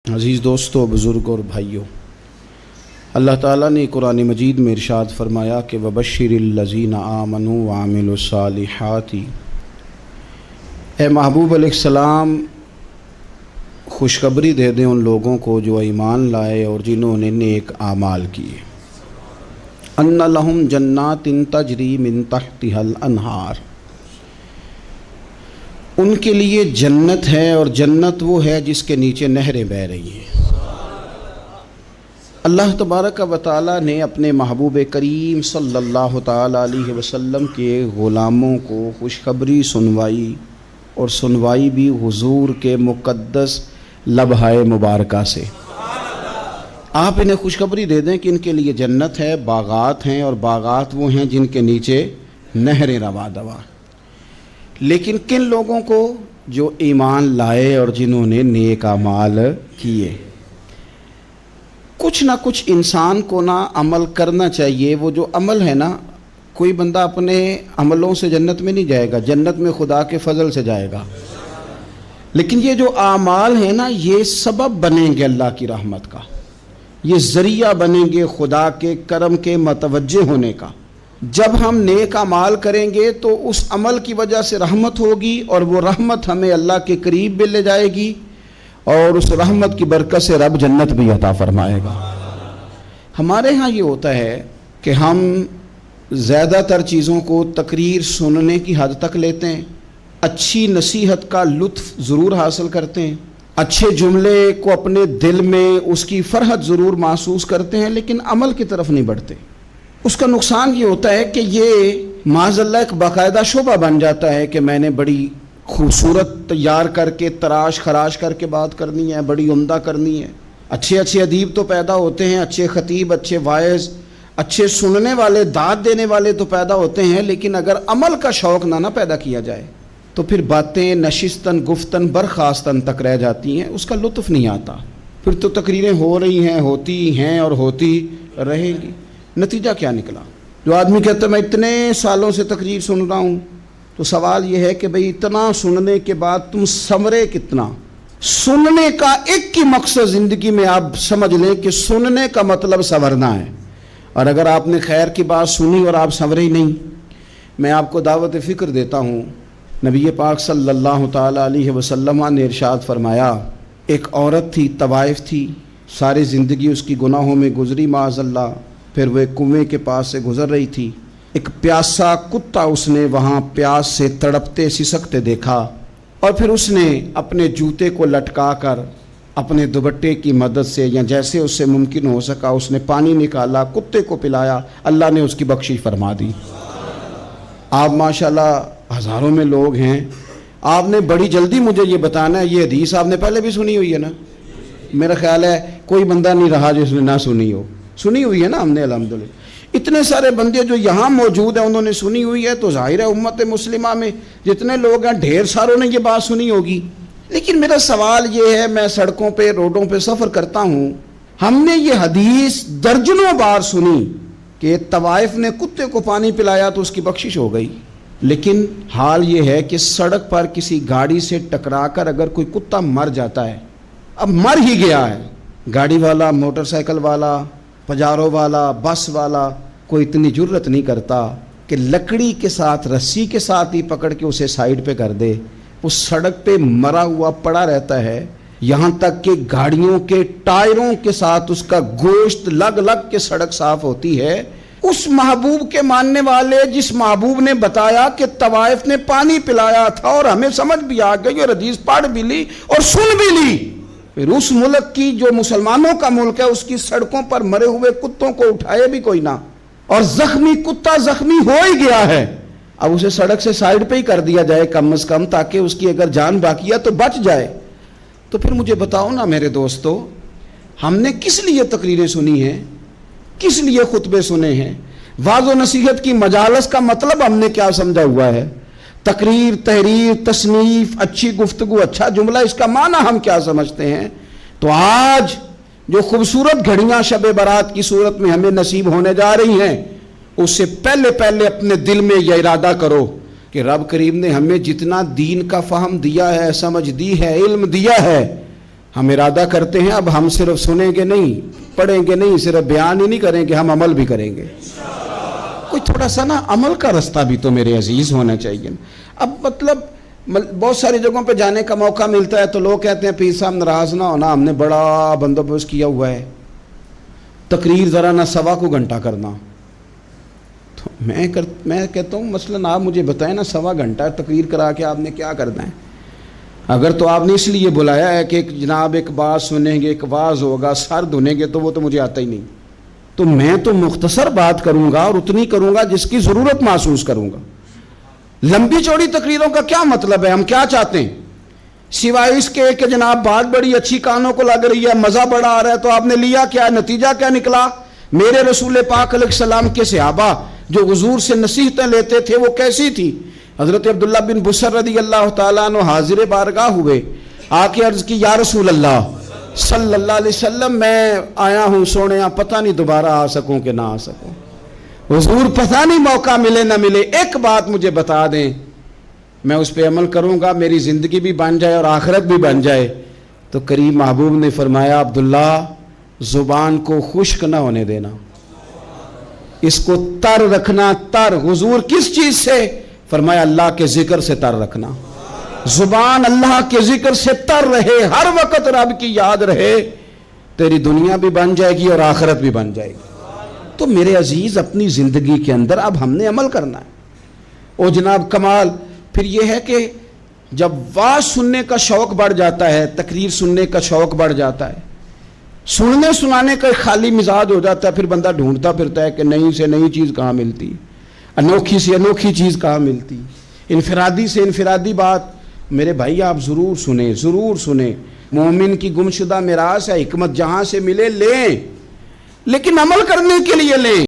عزیز دوستو، بزرگ اور بھائیوں، اللہ تعالیٰ نے قرآن مجید میں ارشاد فرمایا کہ وَبَشِّرِ الَّذِينَ آمَنُوا وَعَمِلُوا الصَّالِحَاتِ، اے محبوب علیہ السلام خوشخبری دے دیں ان لوگوں کو جو ایمان لائے اور جنہوں نے نیک اعمال کیے، اَنَّ لَهُمْ جَنَّاتٍ تَجْرِي مِن تَحْتِهَا الْأَنْهَارُ، ان کے لیے جنت ہے، اور جنت وہ ہے جس کے نیچے نہریں بہہ رہی ہیں۔ اللہ تبارک و تعالیٰ نے اپنے محبوب کریم صلی اللہ تعالیٰ علیہ وسلم کے غلاموں کو خوشخبری سنوائی، اور سنوائی بھی حضور کے مقدس لبہائے مبارکہ سے۔ آپ انہیں خوشخبری دے دیں کہ ان کے لیے جنت ہے، باغات ہیں، اور باغات وہ ہیں جن کے نیچے نہریں رواں دواں۔ لیکن کن لوگوں کو؟ جو ایمان لائے اور جنہوں نے نیک اعمال کیے۔ کچھ نہ کچھ انسان کو نہ عمل کرنا چاہیے۔ وہ جو عمل ہے نا، کوئی بندہ اپنے عملوں سے جنت میں نہیں جائے گا، جنت میں خدا کے فضل سے جائے گا۔ لیکن یہ جو اعمال ہیں نا، یہ سبب بنیں گے اللہ کی رحمت کا، یہ ذریعہ بنیں گے خدا کے کرم کے متوجہ ہونے کا۔ جب ہم نیک اعمال کریں گے تو اس عمل کی وجہ سے رحمت ہوگی، اور وہ رحمت ہمیں اللہ کے قریب بھی لے جائے گی، اور اس رحمت کی برکت سے رب جنت بھی عطا فرمائے گا۔ ہمارے ہاں یہ ہوتا ہے کہ ہم زیادہ تر چیزوں کو تقریر سننے کی حد تک لیتے ہیں، اچھی نصیحت کا لطف ضرور حاصل کرتے ہیں، اچھے جملے کو اپنے دل میں اس کی فرحت ضرور محسوس کرتے ہیں، لیکن عمل کی طرف نہیں بڑھتے۔ اس کا نقصان یہ ہوتا ہے کہ یہ معاذ اللہ ایک باقاعدہ شعبہ بن جاتا ہے کہ میں نے بڑی خوبصورت تیار کر کے تراش خراش کر کے بات کرنی ہے، بڑی عمدہ کرنی ہے۔ اچھے ادیب تو پیدا ہوتے ہیں، اچھے خطیب، اچھے واعظ، اچھے سننے والے، داد دینے والے تو پیدا ہوتے ہیں، لیکن اگر عمل کا شوق نہ پیدا کیا جائے تو پھر باتیں نشستن گفتن برخاستن تک رہ جاتی ہیں، اس کا لطف نہیں آتا۔ پھر تو تقریریں ہو رہی ہیں، ہوتی ہیں اور ہوتی رہیں گی۔ نتیجہ کیا نکلا؟ جو آدمی کہتا ہے میں اتنے سالوں سے تقریر سن رہا ہوں، تو سوال یہ ہے کہ بھئی اتنا سننے کے بعد تم سنورے کتنا؟ سننے کا ایک ہی مقصد زندگی میں آپ سمجھ لیں کہ سننے کا مطلب سنورنا ہے، اور اگر آپ نے خیر کی بات سنی اور آپ سنورے ہی نہیں، میں آپ کو دعوت فکر دیتا ہوں۔ نبی پاک صلی اللہ تعالیٰ علیہ وسلم نے ارشاد فرمایا، ایک عورت تھی، طوائف تھی، ساری زندگی اس کی گناہوں میں گزری معاذ اللہ۔ پھر وہ ایک کنویں کے پاس سے گزر رہی تھی، ایک پیاسا کتا اس نے وہاں پیاس سے تڑپتے سسکتے دیکھا، اور پھر اس نے اپنے جوتے کو لٹکا کر اپنے دوپٹے کی مدد سے یا جیسے اس سے ممکن ہو سکا اس نے پانی نکالا، کتے کو پلایا، اللہ نے اس کی بخشش فرما دی۔ آپ ماشاءاللہ ہزاروں میں لوگ ہیں، آپ نے بڑی جلدی مجھے یہ بتانا ہے، یہ حدیث آپ نے پہلے بھی سنی ہوئی ہے نا؟ میرا خیال ہے کوئی بندہ نہیں رہا جس نے نہ سنی ہو۔ سنی ہوئی ہے نا ہم نے الحمدللہ۔ اتنے سارے بندے جو یہاں موجود ہیں انہوں نے سنی ہوئی ہے، تو ظاہر ہے امت مسلمہ میں جتنے لوگ ہیں ڈھیر ساروں نے یہ بات سنی ہوگی۔ لیکن میرا سوال یہ ہے، میں سڑکوں پہ روڈوں پہ سفر کرتا ہوں، ہم نے یہ حدیث درجنوں بار سنی کہ طوائف نے کتے کو پانی پلایا تو اس کی بخشش ہو گئی، لیکن حال یہ ہے کہ سڑک پر کسی گاڑی سے ٹکرا کر اگر کوئی کتا مر جاتا ہے، اب مر ہی گیا ہے، گاڑی والا، موٹر سائیکل والا، پجارو والا، بس والا کوئی اتنی جرت نہیں کرتا کہ لکڑی کے ساتھ، رسی کے ساتھ ہی پکڑ کے اسے سائیڈ پہ کر دے۔ وہ سڑک پہ مرا ہوا پڑا رہتا ہے، یہاں تک کہ گاڑیوں کے ٹائروں کے ساتھ اس کا گوشت لگ لگ کے سڑک صاف ہوتی ہے۔ اس محبوب کے ماننے والے جس محبوب نے بتایا کہ طوائف نے پانی پلایا تھا، اور ہمیں سمجھ بھی آ گئی اور حدیث پڑھ بھی لی اور سن بھی لی، پھر اس ملک کی جو مسلمانوں کا ملک ہے اس کی سڑکوں پر مرے ہوئے کتوں کو اٹھائے بھی کوئی نہ، اور زخمی کتا زخمی ہو ہی گیا ہے، اب اسے سڑک سے سائیڈ پہ ہی کر دیا جائے کم از کم، تاکہ اس کی اگر جان باقی ہے تو بچ جائے۔ تو پھر مجھے بتاؤ نا میرے دوستو، ہم نے کس لیے تقریریں سنی ہیں، کس لیے خطبے سنے ہیں؟ واعظ و نصیحت کی مجالس کا مطلب ہم نے کیا سمجھا ہوا ہے؟ تقریر، تحریر، تصنیف، اچھی گفتگو، اچھا جملہ، اس کا معنی ہم کیا سمجھتے ہیں؟ تو آج جو خوبصورت گھڑیاں شب برات کی صورت میں ہمیں نصیب ہونے جا رہی ہیں، اس سے پہلے اپنے دل میں یہ ارادہ کرو کہ رب کریم نے ہمیں جتنا دین کا فہم دیا ہے، سمجھ دی ہے، علم دیا ہے، ہم ارادہ کرتے ہیں اب ہم صرف سنیں گے نہیں، پڑھیں گے نہیں، صرف بیان ہی نہیں کریں گے، ہم عمل بھی کریں گے۔ کوئی تھوڑا سا نا عمل کا رستہ بھی تو میرے عزیز ہونا چاہیے۔ اب مطلب بہت ساری جگہوں پہ جانے کا موقع ملتا ہے تو لوگ کہتے ہیں پیر صاحب ناراض نہ ہونا، ہم نے بڑا بندوبست کیا ہوا ہے، تقریر ذرا نہ 1.25 گھنٹہ کرنا۔ تو میں کہتا ہوں مثلاً آپ مجھے بتائیں نا 1.25 گھنٹہ تقریر کرا کے آپ نے کیا کرنا ہے؟ اگر تو آپ نے اس لیے بلایا ہے کہ جناب ایک بات سنیں گے، ایک واعظ ہوگا، سر دھنیں گے، تو وہ تو مجھے آتا ہی نہیں، تو میں تو مختصر بات کروں گا اور اتنی کروں گا جس کی ضرورت محسوس کروں گا۔ لمبی چوڑی تقریروں کا کیا مطلب ہے؟ ہم کیا چاہتے ہیں سوائے اس کے کہ جناب بات بڑی اچھی کانوں کو لگ رہی ہے، مزہ بڑا آ رہا ہے، تو آپ نے لیا کیا؟ نتیجہ کیا نکلا؟ میرے رسول پاک علیہ السلام کے صحابہ جو حضور سے نصیحتیں لیتے تھے وہ کیسی تھی؟ حضرت عبداللہ بن بصر رضی اللہ تعالیٰ عنہ حاضر بارگاہ ہوئے، آ کے عرض کی یا رسول اللہ صلی اللہ علیہ وسلم، میں آیا ہوں سونے، پتہ نہیں دوبارہ آ سکوں کہ نہ آ سکوں، حضور پتہ نہیں موقع ملے نہ ملے، ایک بات مجھے بتا دیں، میں اس پہ عمل کروں گا، میری زندگی بھی بن جائے اور آخرت بھی بن جائے۔ تو کریم محبوب نے فرمایا عبداللہ زبان کو خشک نہ ہونے دینا، اس کو تر رکھنا۔ تر حضور کس چیز سے؟ فرمایا اللہ کے ذکر سے تر رکھنا، زبان اللہ کے ذکر سے تر رہے، ہر وقت رب کی یاد رہے، تیری دنیا بھی بن جائے گی اور آخرت بھی بن جائے گی۔ تو میرے عزیز اپنی زندگی کے اندر اب ہم نے عمل کرنا ہے۔ او جناب کمال پھر یہ ہے کہ جب واعظ سننے کا شوق بڑھ جاتا ہے، تقریر سننے کا شوق بڑھ جاتا ہے، سننے سنانے کا خالی مزاج ہو جاتا ہے، پھر بندہ ڈھونڈتا پھرتا ہے کہ نئی سے نئی چیز کہاں ملتی، انوکھی سے انوکھی چیز کہاں ملتی، انفرادی سے انفرادی بات۔ میرے بھائی آپ ضرور سنیں، ضرور سنیں، مومن کی گمشدہ میراث ہے، حکمت جہاں سے ملے لیں، لیکن عمل کرنے کے لیے لیں۔